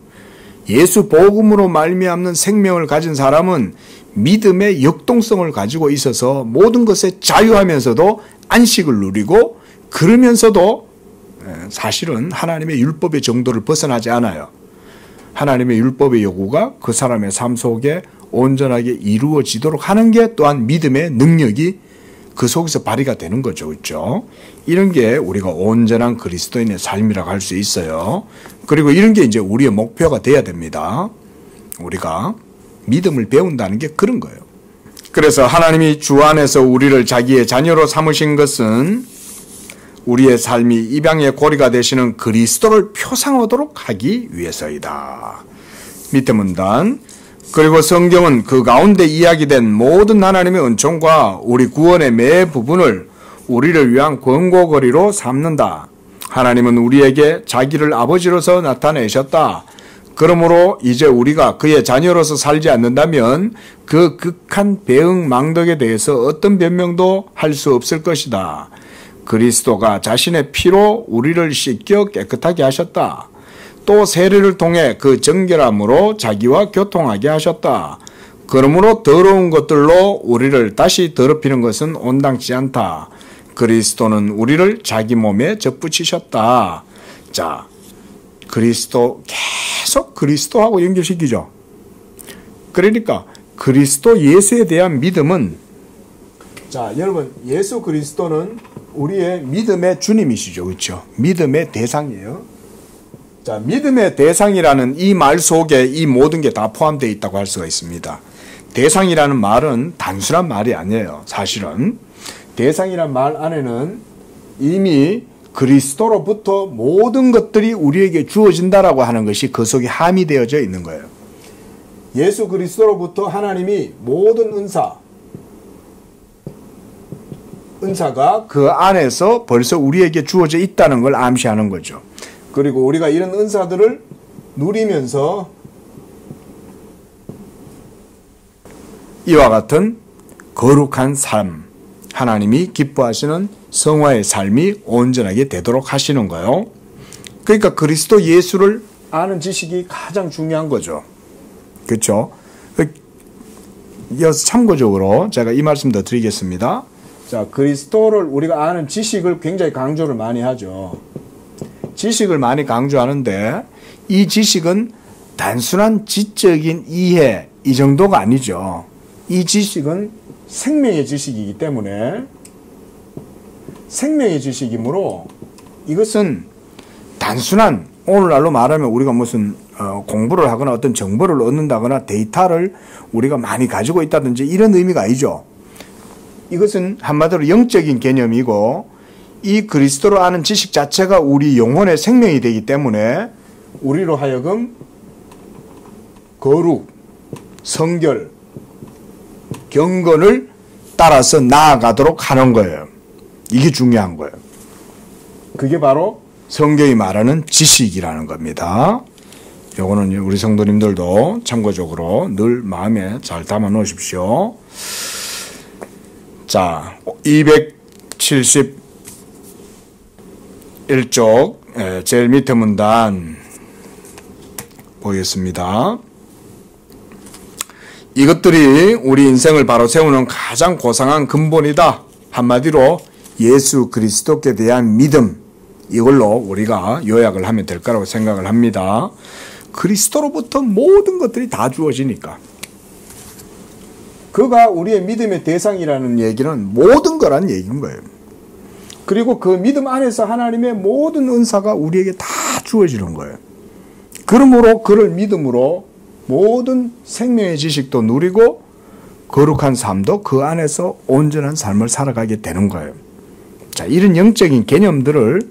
예수 복음으로 말미암는 생명을 가진 사람은 믿음의 역동성을 가지고 있어서 모든 것에 자유하면서도 안식을 누리고, 그러면서도 사실은 하나님의 율법의 정도를 벗어나지 않아요. 하나님의 율법의 요구가 그 사람의 삶 속에 온전하게 이루어지도록 하는 게 또한 믿음의 능력이 그 속에서 발휘가 되는 거죠. 그렇죠? 이런 게 우리가 온전한 그리스도인의 삶이라고 할 수 있어요. 그리고 이런 게 이제 우리의 목표가 돼야 됩니다. 우리가 믿음을 배운다는 게 그런 거예요. 그래서 하나님이 주 안에서 우리를 자기의 자녀로 삼으신 것은 우리의 삶이 입양의 고리가 되시는 그리스도를 표상하도록 하기 위해서이다. 밑에 문단. 그리고 성경은 그 가운데 이야기된 모든 하나님의 은총과 우리 구원의 매 부분을 우리를 위한 권고거리로 삼는다. 하나님은 우리에게 자기를 아버지로서 나타내셨다. 그러므로 이제 우리가 그의 자녀로서 살지 않는다면 그 극한 배응망덕에 대해서 어떤 변명도 할 수 없을 것이다. 그리스도가 자신의 피로 우리를 씻겨 깨끗하게 하셨다. 또 세례를 통해 그 정결함으로 자기와 교통하게 하셨다. 그러므로 더러운 것들로 우리를 다시 더럽히는 것은 온당치 않다. 그리스도는 우리를 자기 몸에 접붙이셨다. 자, 그리스도 계속 그리스도하고 연결시키죠. 그러니까 그리스도 예수에 대한 믿음은, 자, 여러분, 예수 그리스도는 우리의 믿음의 주님이시죠. 그렇죠? 믿음의 대상이에요. 자, 믿음의 대상이라는 이 말 속에 이 모든 게 다 포함되어 있다고 할 수가 있습니다. 대상이라는 말은 단순한 말이 아니에요. 사실은 대상이라는 말 안에는 이미 그리스도로부터 모든 것들이 우리에게 주어진다라고 하는 것이 그 속에 함의되어져 있는 거예요. 예수 그리스도로부터 하나님이 모든 은사가 그 안에서 벌써 우리에게 주어져 있다는 걸 암시하는 거죠. 그리고 우리가 이런 은사들을 누리면서 이와 같은 거룩한 삶, 하나님이 기뻐하시는 성화의 삶이 온전하게 되도록 하시는 거예요. 그러니까 그리스도 예수를 아는 지식이 가장 중요한 거죠. 그렇죠? 이어서 참고적으로 제가 이 말씀 더 드리겠습니다. 자, 그리스도를 우리가 아는 지식을 굉장히 강조를 많이 하죠. 지식을 많이 강조하는데 이 지식은 단순한 지적인 이해 이 정도가 아니죠. 이 지식은 생명의 지식이기 때문에 생명의 지식이므로 이것은 단순한 오늘날로 말하면 우리가 무슨 공부를 하거나 어떤 정보를 얻는다거나 데이터를 우리가 많이 가지고 있다든지 이런 의미가 아니죠. 이것은 한마디로 영적인 개념이고 이 그리스도를 아는 지식 자체가 우리 영혼의 생명이 되기 때문에 우리로 하여금 거룩, 성결, 경건을 따라서 나아가도록 하는 거예요. 이게 중요한 거예요. 그게 바로 성경이 말하는 지식이라는 겁니다. 요거는 우리 성도님들도 참고적으로 늘 마음에 잘 담아 놓으십시오. 자, 271쪽 제일 밑에 문단 보겠습니다. 이것들이 우리 인생을 바로 세우는 가장 고상한 근본이다. 한마디로 예수 그리스도께 대한 믿음, 이걸로 우리가 요약을 하면 될 거라고 생각을 합니다. 그리스도로부터 모든 것들이 다 주어지니까. 그가 우리의 믿음의 대상이라는 얘기는 모든 거란 얘기인 거예요. 그리고 그 믿음 안에서 하나님의 모든 은사가 우리에게 다 주어지는 거예요. 그러므로 그를 믿음으로 모든 생명의 지식도 누리고 거룩한 삶도 그 안에서 온전한 삶을 살아가게 되는 거예요. 자, 이런 영적인 개념들을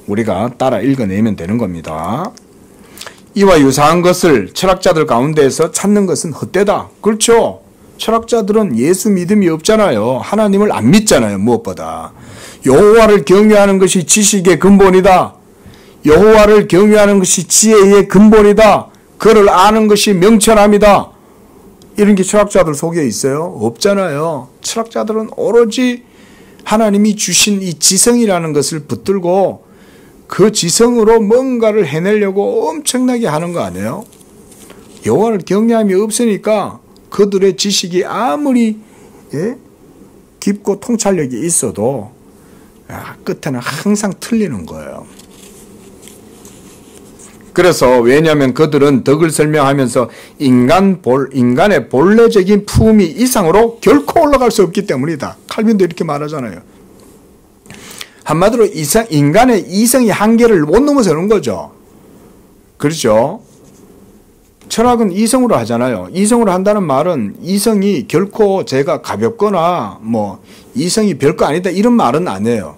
우리가 따라 읽어내면 되는 겁니다. 이와 유사한 것을 철학자들 가운데에서 찾는 것은 헛되다. 그렇죠. 철학자들은 예수 믿음이 없잖아요. 하나님을 안 믿잖아요. 무엇보다. 여호와를 경외하는 것이 지식의 근본이다. 여호와를 경외하는 것이 지혜의 근본이다. 그를 아는 것이 명철함이다. 이런 게 철학자들 속에 있어요? 없잖아요. 철학자들은 오로지 하나님이 주신 이 지성이라는 것을 붙들고 그 지성으로 뭔가를 해내려고 엄청나게 하는 거 아니에요? 여호와를 경외함이 없으니까 그들의 지식이 아무리 깊고 통찰력이 있어도 끝에는 항상 틀리는 거예요. 그래서 왜냐하면 그들은 덕을 설명하면서 인간의 본래적인 품위 이상으로 결코 올라갈 수 없기 때문이다. 칼빈도 이렇게 말하잖아요. 한마디로 인간의 이성의 한계를 못 넘어서는 거죠. 그렇죠? 철학은 이성으로 하잖아요. 이성으로 한다는 말은 이성이 결코 제가 가볍거나 뭐 이성이 별거 아니다 이런 말은 아니에요.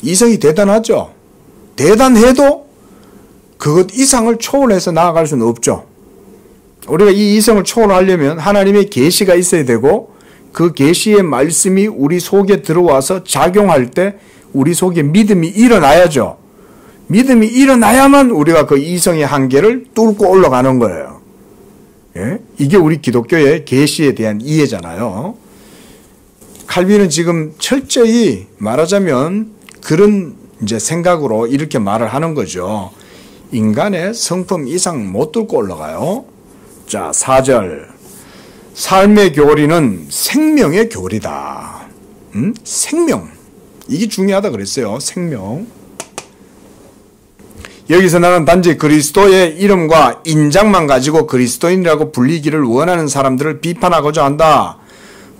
이성이 대단하죠. 대단해도 그것 이상을 초월해서 나아갈 수는 없죠. 우리가 이 이성을 초월하려면 하나님의 계시가 있어야 되고 그 계시의 말씀이 우리 속에 들어와서 작용할 때 우리 속에 믿음이 일어나야죠. 믿음이 일어나야만 우리가 그 이성의 한계를 뚫고 올라가는 거예요. 예? 이게 우리 기독교의 계시에 대한 이해잖아요. 칼빈은 지금 철저히 말하자면 그런 이제 생각으로 이렇게 말을 하는 거죠. 인간의 성품 이상 못 뚫고 올라가요. 자, 4절. 삶의 교리는 생명의 교리다. 생명. 이게 중요하다 그랬어요. 생명. 여기서 나는 단지 그리스도의 이름과 인장만 가지고 그리스도인이라고 불리기를 원하는 사람들을 비판하고자 한다.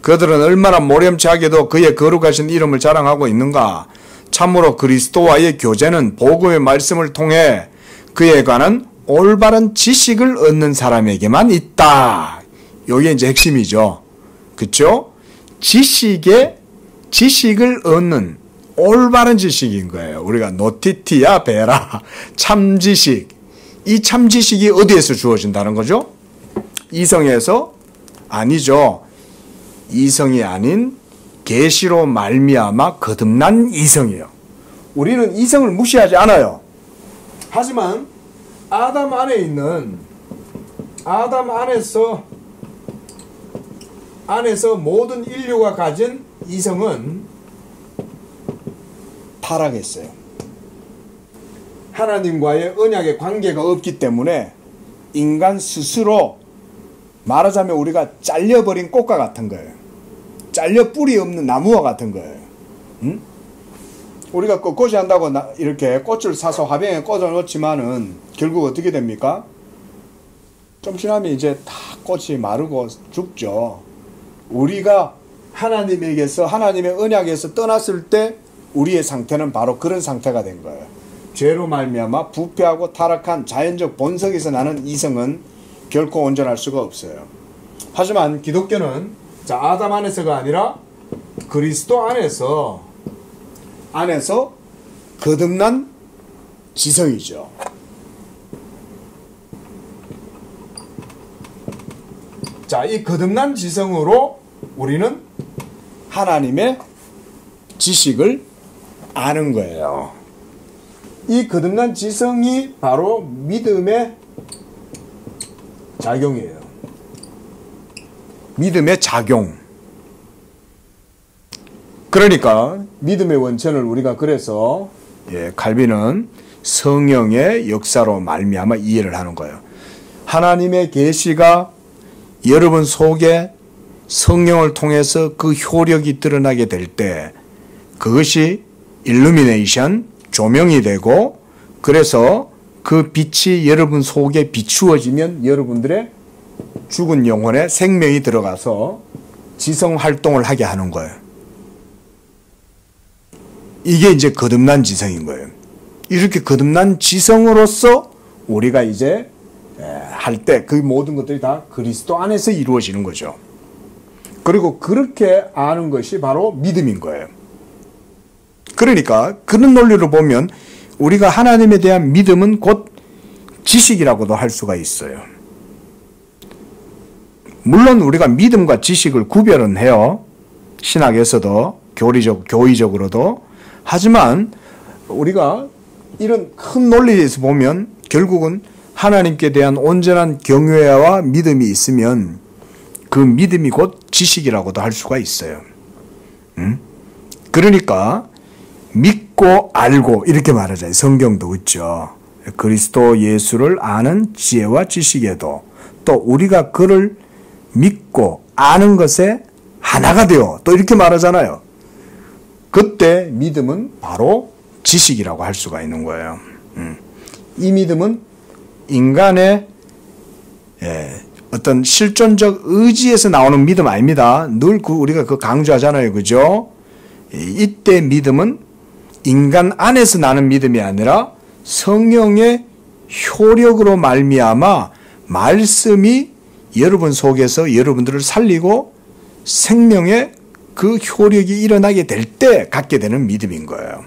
그들은 얼마나 모렴치하게도 그의 거룩하신 이름을 자랑하고 있는가. 참으로 그리스도와의 교제는 복음의 말씀을 통해 그에 관한 올바른 지식을 얻는 사람에게만 있다. 이게 이제 핵심이죠. 그렇죠? 지식을 얻는 올바른 지식인 거예요. 우리가 노티티야 베라 참지식. 이 참지식이 어디에서 주어진다는 거죠? 이성에서? 아니죠. 이성이 아닌 계시로 말미암아 거듭난 이성이에요. 우리는 이성을 무시하지 않아요. 하지만 아담 안에 있는 아담 안에서 모든 인류가 가진 이성은 타락했어요. 하나님과의 언약의 관계가 없기 때문에 인간 스스로 말하자면 우리가 잘려버린 꽃과 같은 거예요. 잘려 뿌리 없는 나무와 같은 거예요. 응? 우리가 꽃꽂이 한다고 이렇게 꽃을 사서 화병에 꽂아 놓지만은 결국 어떻게 됩니까? 좀 지나면 이제 다 꽃이 마르고 죽죠. 우리가 하나님에게서 하나님의 언약에서 떠났을 때 우리의 상태는 바로 그런 상태가 된 거예요. 죄로 말미암아 부패하고 타락한 자연적 본성에서 나는 이성은 결코 온전할 수가 없어요. 하지만 기독교는 아담 안에서가 아니라 그리스도 안에서 거듭난 지성이죠. 이 거듭난 지성으로 우리는 하나님의 지식을 아는 거예요. 이 거듭난 지성이 바로 믿음의 작용이에요. 믿음의 작용. 그러니까 믿음의 원천을 우리가 그래서 칼빈은 성령의 역사로 말미암아 이해를 하는 거예요. 하나님의 계시가 여러분 속에 성령을 통해서 그 효력이 드러나게 될 때 그것이 일루미네이션, 조명이 되고, 그래서 그 빛이 여러분 속에 비추어지면 여러분들의 죽은 영혼에 생명이 들어가서 지성 활동을 하게 하는 거예요. 이게 이제 거듭난 지성인 거예요. 이렇게 거듭난 지성으로서 우리가 이제 할 때 그 모든 것들이 다 그리스도 안에서 이루어지는 거죠. 그리고 그렇게 아는 것이 바로 믿음인 거예요. 그러니까 그런 논리로 보면 우리가 하나님에 대한 믿음은 곧 지식이라고도 할 수가 있어요. 물론 우리가 믿음과 지식을 구별은 해요. 신학에서도 교의적으로도. 하지만 우리가 이런 큰 논리에서 보면 결국은 하나님께 대한 온전한 경외와 믿음이 있으면 그 믿음이 곧 지식이라고도 할 수가 있어요. 그러니까 믿고 알고 이렇게 말하잖아요. 성경도 그렇죠. 그리스도 예수를 아는 지혜와 지식에도 또 우리가 그를 믿고 아는 것에 하나가 되어 또 이렇게 말하잖아요. 그때 믿음은 바로 지식이라고 할 수가 있는 거예요. 이 믿음은 인간의 어떤 실존적 의지에서 나오는 믿음 아닙니다. 늘 우리가 강조하잖아요. 그죠? 이때 믿음은 인간 안에서 나는 믿음이 아니라 성령의 효력으로 말미암아 말씀이 여러분 속에서 여러분들을 살리고 생명의 그 효력이 일어나게 될 때 갖게 되는 믿음인 거예요.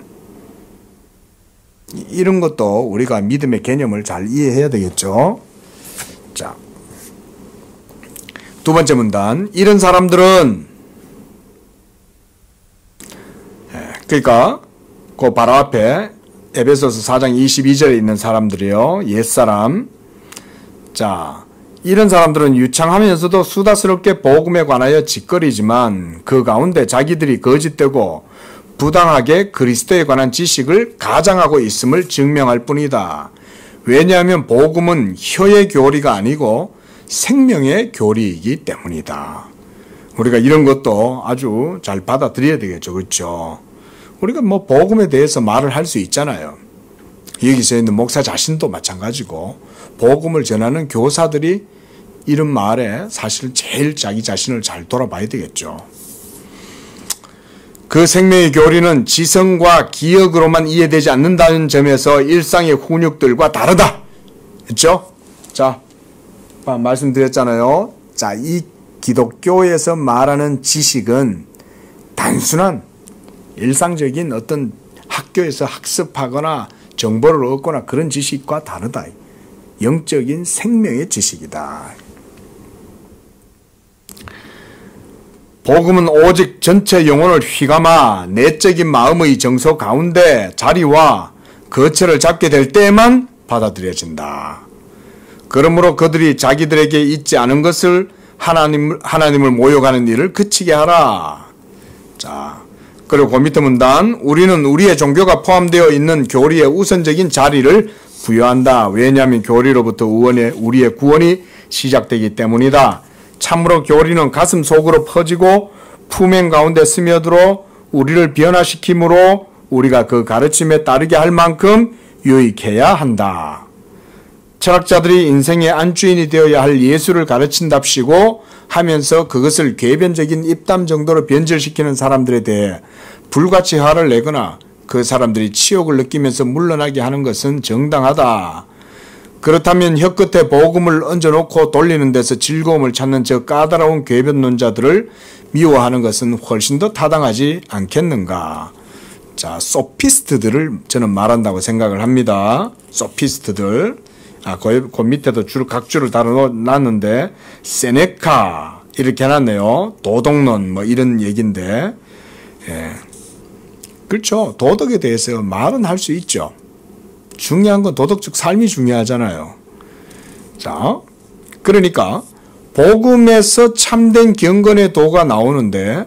이런 것도 우리가 믿음의 개념을 잘 이해해야 되겠죠. 자, 두 번째 문단. 이런 사람들은 그러니까 그 바로 앞에 에베소서 4장 22절에 있는 사람들이요. 옛사람. 자, 이런 사람들은 유창하면서도 수다스럽게 복음에 관하여 짓거리지만 그 가운데 자기들이 거짓되고 부당하게 그리스도에 관한 지식을 가장하고 있음을 증명할 뿐이다. 왜냐하면 복음은 혀의 교리가 아니고 생명의 교리이기 때문이다. 우리가 이런 것도 아주 잘 받아들여야 되겠죠. 그렇죠? 우리가 복음에 대해서 말을 할 수 있잖아요. 여기서 있는 목사 자신도 마찬가지고 복음을 전하는 교사들이 이런 말에 사실 제일 자기 자신을 잘 돌아봐야 되겠죠. 그 생명의 교리는 지성과 기억으로만 이해되지 않는다는 점에서 일상의 훈육들과 다르다. 그렇죠? 자, 말씀드렸잖아요. 자, 이 기독교에서 말하는 지식은 단순한 일상적인 어떤 학교에서 학습하거나 정보를 얻거나 그런 지식과 다르다. 영적인 생명의 지식이다. 복음은 오직 전체 영혼을 휘감아 내적인 마음의 정서 가운데 자리와 거처를 잡게 될 때에만 받아들여진다. 그러므로 그들이 자기들에게 있지 않은 것을 하나님을 모욕하는 일을 그치게 하라. 자, 그리고 그 밑에 문단. 우리는 우리의 종교가 포함되어 있는 교리의 우선적인 자리를 부여한다. 왜냐하면 교리로부터 우리의 구원이 시작되기 때문이다. 참으로 교리는 가슴 속으로 퍼지고 품행 가운데 스며들어 우리를 변화시키므로 우리가 그 가르침에 따르게 할 만큼 유익해야 한다. 철학자들이 인생의 안주인이 되어야 할 예수를 가르친답시고 하면서 그것을 궤변적인 입담 정도로 변질시키는 사람들에 대해 불같이 화를 내거나 그 사람들이 치욕을 느끼면서 물러나게 하는 것은 정당하다. 그렇다면 혀끝에 복음을 얹어놓고 돌리는 데서 즐거움을 찾는 저 까다로운 궤변론자들을 미워하는 것은 훨씬 더 타당하지 않겠는가. 자, 소피스트들을 저는 말한다고 생각을 합니다. 소피스트들. 그 밑에도 각 줄을 달아놨는데, 세네카, 이렇게 해놨네요. 도덕론, 뭐 이런 얘기인데, 예. 그렇죠. 도덕에 대해서 말은 할 수 있죠. 중요한 건 도덕적 삶이 중요하잖아요. 자, 그러니까, 복음에서 참된 경건의 도가 나오는데,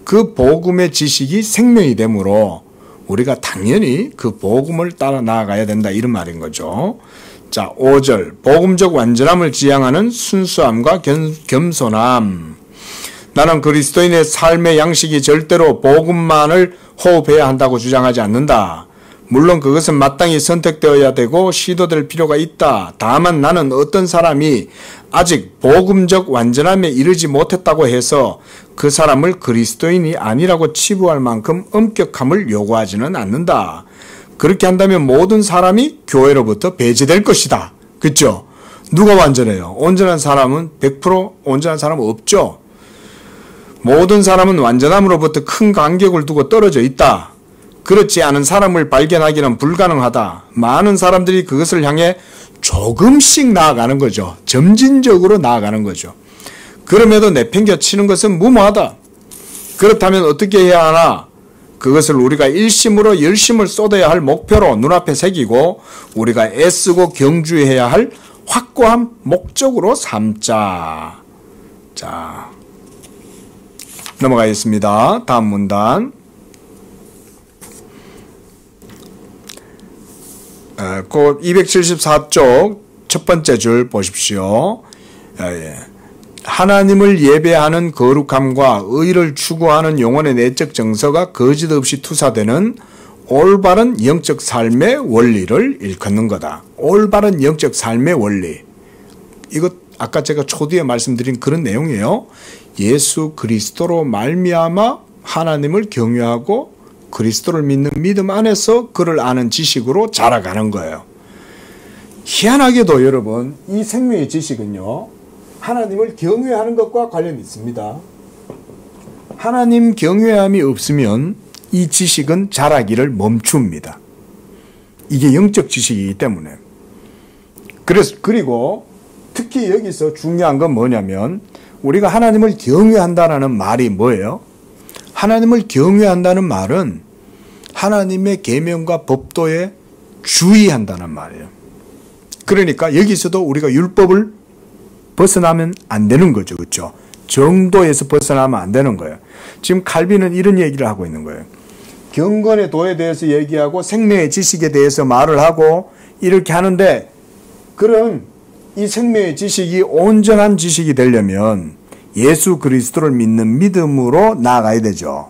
그 복음의 지식이 생명이 되므로, 우리가 당연히 그 복음을 따라 나아가야 된다. 이런 말인 거죠. 자, 5절. 복음적 완전함을 지향하는 순수함과 겸손함. 나는 그리스도인의 삶의 양식이 절대로 복음만을 호흡해야 한다고 주장하지 않는다. 물론 그것은 마땅히 선택되어야 되고 시도될 필요가 있다. 다만 나는 어떤 사람이 아직 복음적 완전함에 이르지 못했다고 해서 그 사람을 그리스도인이 아니라고 치부할 만큼 엄격함을 요구하지는 않는다. 그렇게 한다면 모든 사람이 교회로부터 배제될 것이다. 그렇죠? 누가 완전해요? 온전한 사람은 100% 온전한 사람은 없죠. 모든 사람은 완전함으로부터 큰 간격을 두고 떨어져 있다. 그렇지 않은 사람을 발견하기는 불가능하다. 많은 사람들이 그것을 향해 조금씩 나아가는 거죠. 점진적으로 나아가는 거죠. 그럼에도 내팽겨치는 것은 무모하다. 그렇다면 어떻게 해야 하나? 그것을 우리가 일심으로 열심을 쏟아야 할 목표로 눈앞에 새기고 우리가 애쓰고 경주해야 할 확고한 목적으로 삼자. 자, 넘어가겠습니다. 다음 문단. 그 274쪽 첫 번째 줄 보십시오. 하나님을 예배하는 거룩함과 의를 추구하는 영혼의 내적 정서가 거짓없이 투사되는 올바른 영적 삶의 원리를 일컫는 거다. 올바른 영적 삶의 원리. 이거 아까 제가 초두에 말씀드린 그런 내용이에요. 예수 그리스도로 말미암아 하나님을 경외하고 그리스도를 믿는 믿음 안에서 그를 아는 지식으로 자라가는 거예요. 희한하게도 여러분, 이 생명의 지식은요, 하나님을 경외하는 것과 관련이 있습니다. 하나님 경외함이 없으면 이 지식은 자라기를 멈춥니다. 이게 영적 지식이기 때문에. 그리고 특히 여기서 중요한 건 뭐냐면 우리가 하나님을 경외한다는 말이 뭐예요? 하나님을 경외한다는 말은 하나님의 계명과 법도에 주의한다는 말이에요. 그러니까 여기서도 우리가 율법을 벗어나면 안 되는 거죠. 그렇죠? 정도에서 벗어나면 안 되는 거예요. 지금 칼빈은 이런 얘기를 하고 있는 거예요. 경건의 도에 대해서 얘기하고 생명의 지식에 대해서 말을 하고 이렇게 하는데, 그럼 이 생명의 지식이 온전한 지식이 되려면 예수 그리스도를 믿는 믿음으로 나아가야 되죠.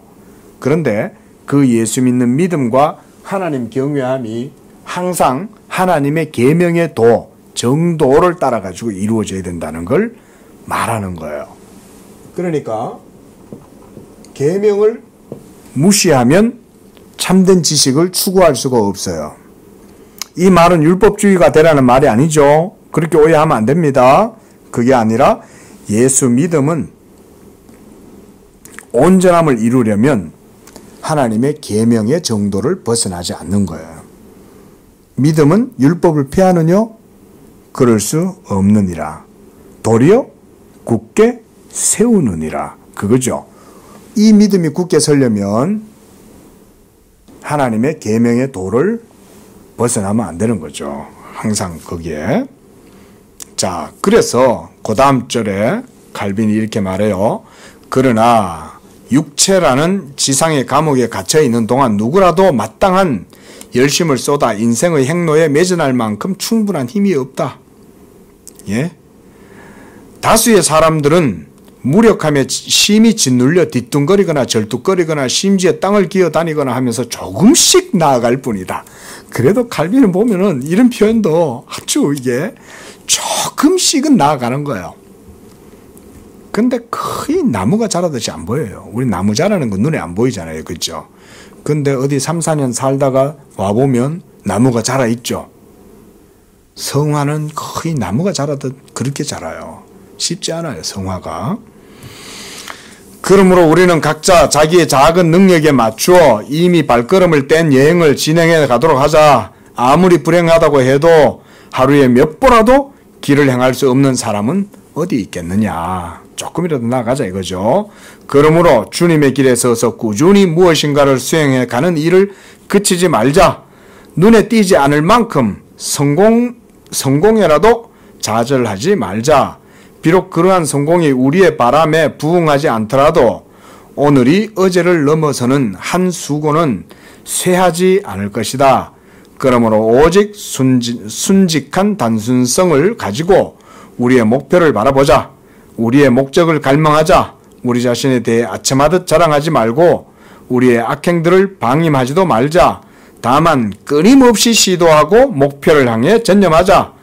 그런데 그 예수 믿는 믿음과 하나님 경외함이 항상 하나님의 계명의 도, 정도를 따라가지고 이루어져야 된다는 걸 말하는 거예요. 그러니까 계명을 무시하면 참된 지식을 추구할 수가 없어요. 이 말은 율법주의가 되라는 말이 아니죠. 그렇게 오해하면 안 됩니다. 그게 아니라 예수 믿음은 온전함을 이루려면 하나님의 계명의 정도를 벗어나지 않는 거예요. 믿음은 율법을 폐하느냐? 그럴 수 없느니라. 도리어 굳게 세우느니라. 그거죠. 이 믿음이 굳게 서려면 하나님의 계명의 도를 벗어나면 안 되는 거죠. 항상 거기에. 자, 그래서 그 다음 절에 칼빈이 이렇게 말해요. 그러나 육체라는 지상의 감옥에 갇혀 있는 동안 누구라도 마땅한 열심을 쏟아 인생의 행로에 매진할 만큼 충분한 힘이 없다. 예? 다수의 사람들은 무력함에 심히 짓눌려 뒤뚱거리거나 절뚝거리거나 심지어 땅을 기어다니거나 하면서 조금씩 나아갈 뿐이다. 그래도 칼빈을 보면은 이런 표현도 아주 이게 조금씩은 나아가는 거예요. 근데 거의 나무가 자라듯이 안 보여요. 우리 나무 자라는 건 눈에 안 보이잖아요. 그렇죠? 근데 어디 3, 4년 살다가 와보면 나무가 자라 있죠. 성화는 거의 나무가 자라듯 그렇게 자라요. 쉽지 않아요, 성화가. 그러므로 우리는 각자 자기의 작은 능력에 맞추어 이미 발걸음을 뗀 여행을 진행해 가도록 하자. 아무리 불행하다고 해도 하루에 몇 번이라도 길을 행할 수 없는 사람은 어디 있겠느냐. 조금이라도 나가자 이거죠. 그러므로 주님의 길에 서서 꾸준히 무엇인가를 수행해 가는 일을 그치지 말자. 눈에 띄지 않을 만큼 성공에라도 좌절하지 말자. 비록 그러한 성공이 우리의 바람에 부응하지 않더라도 오늘이 어제를 넘어서는 한 수고는 쇠하지 않을 것이다. 그러므로 오직 순직한 단순성을 가지고 우리의 목표를 바라보자. 우리의 목적을 갈망하자. 우리 자신에 대해 아첨하듯 자랑하지 말고 우리의 악행들을 방임하지도 말자. 다만 끊임없이 시도하고 목표를 향해 전념하자.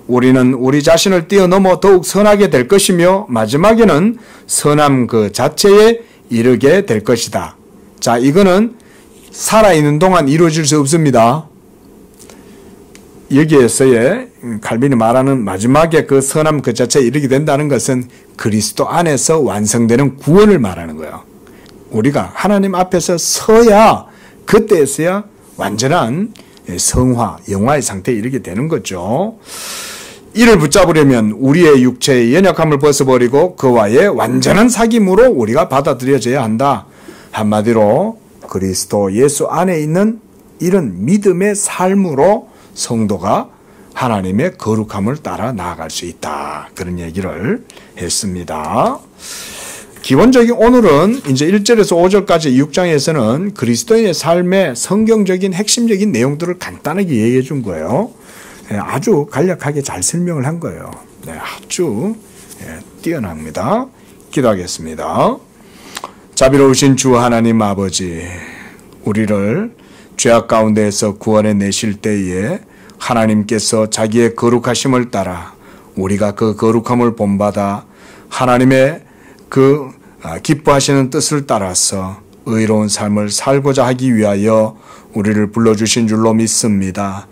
우리는 우리 자신을 뛰어넘어 더욱 선하게 될 것이며 마지막에는 선함 그 자체에 이르게 될 것이다. 자, 이거는 살아있는 동안 이루어질 수 없습니다. 여기에서의 칼빈이 말하는 마지막에 그 선함 그 자체에 이르게 된다는 것은 그리스도 안에서 완성되는 구원을 말하는 거예요. 우리가 하나님 앞에서 서야 그때에서야 완전한 성화, 영화의 상태에 이르게 되는 거죠. 이를 붙잡으려면 우리의 육체의 연약함을 벗어버리고 그와의 완전한 사귐으로 우리가 받아들여져야 한다. 한마디로 그리스도 예수 안에 있는 이런 믿음의 삶으로 성도가 하나님의 거룩함을 따라 나아갈 수 있다. 그런 얘기를 했습니다. 기본적인 오늘은 이제 1절에서 5절까지 6장에서는 그리스도인의 삶의 성경적인 핵심적인 내용들을 간단하게 얘기해 준 거예요. 아주 간략하게 잘 설명을 한 거예요. 아주 뛰어납니다. 기도하겠습니다. 자비로우신 주 하나님 아버지, 우리를 죄악 가운데에서 구원해 내실 때에 하나님께서 자기의 거룩하심을 따라 우리가 그 거룩함을 본받아 하나님의 그 기뻐하시는 뜻을 따라서 의로운 삶을 살고자 하기 위하여 우리를 불러주신 줄로 믿습니다.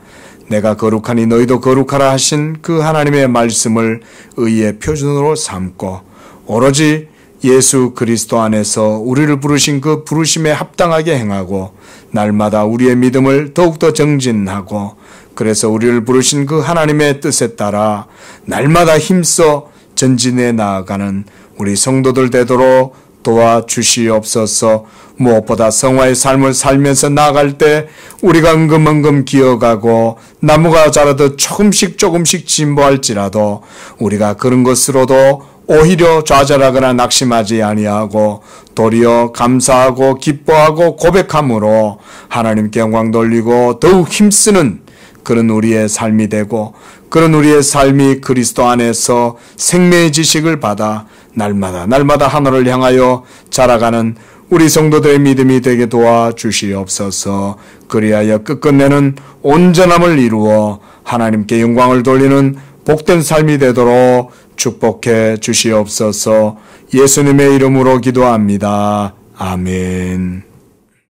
내가 거룩하니 너희도 거룩하라 하신 그 하나님의 말씀을 의의 표준으로 삼고 오로지 예수 그리스도 안에서 우리를 부르신 그 부르심에 합당하게 행하고 날마다 우리의 믿음을 더욱더 정진하고 그래서 우리를 부르신 그 하나님의 뜻에 따라 날마다 힘써 전진해 나아가는 우리 성도들 되도록 도와주시옵소서. 무엇보다 성화의 삶을 살면서 나아갈 때 우리가 은금은금 기어가고 나무가 자라듯 조금씩 진보할지라도 우리가 그런 것으로도 오히려 좌절하거나 낙심하지 아니하고 도리어 감사하고 기뻐하고 고백함으로 하나님께 영광 돌리고 더욱 힘쓰는 그런 우리의 삶이 되고 그런 우리의 삶이 그리스도 안에서 생명의 지식을 받아 날마다 하늘을 향하여 자라가는 우리 성도들의 믿음이 되게 도와주시옵소서. 그리하여 끝끝내는 온전함을 이루어 하나님께 영광을 돌리는 복된 삶이 되도록 축복해 주시옵소서. 예수님의 이름으로 기도합니다. 아멘.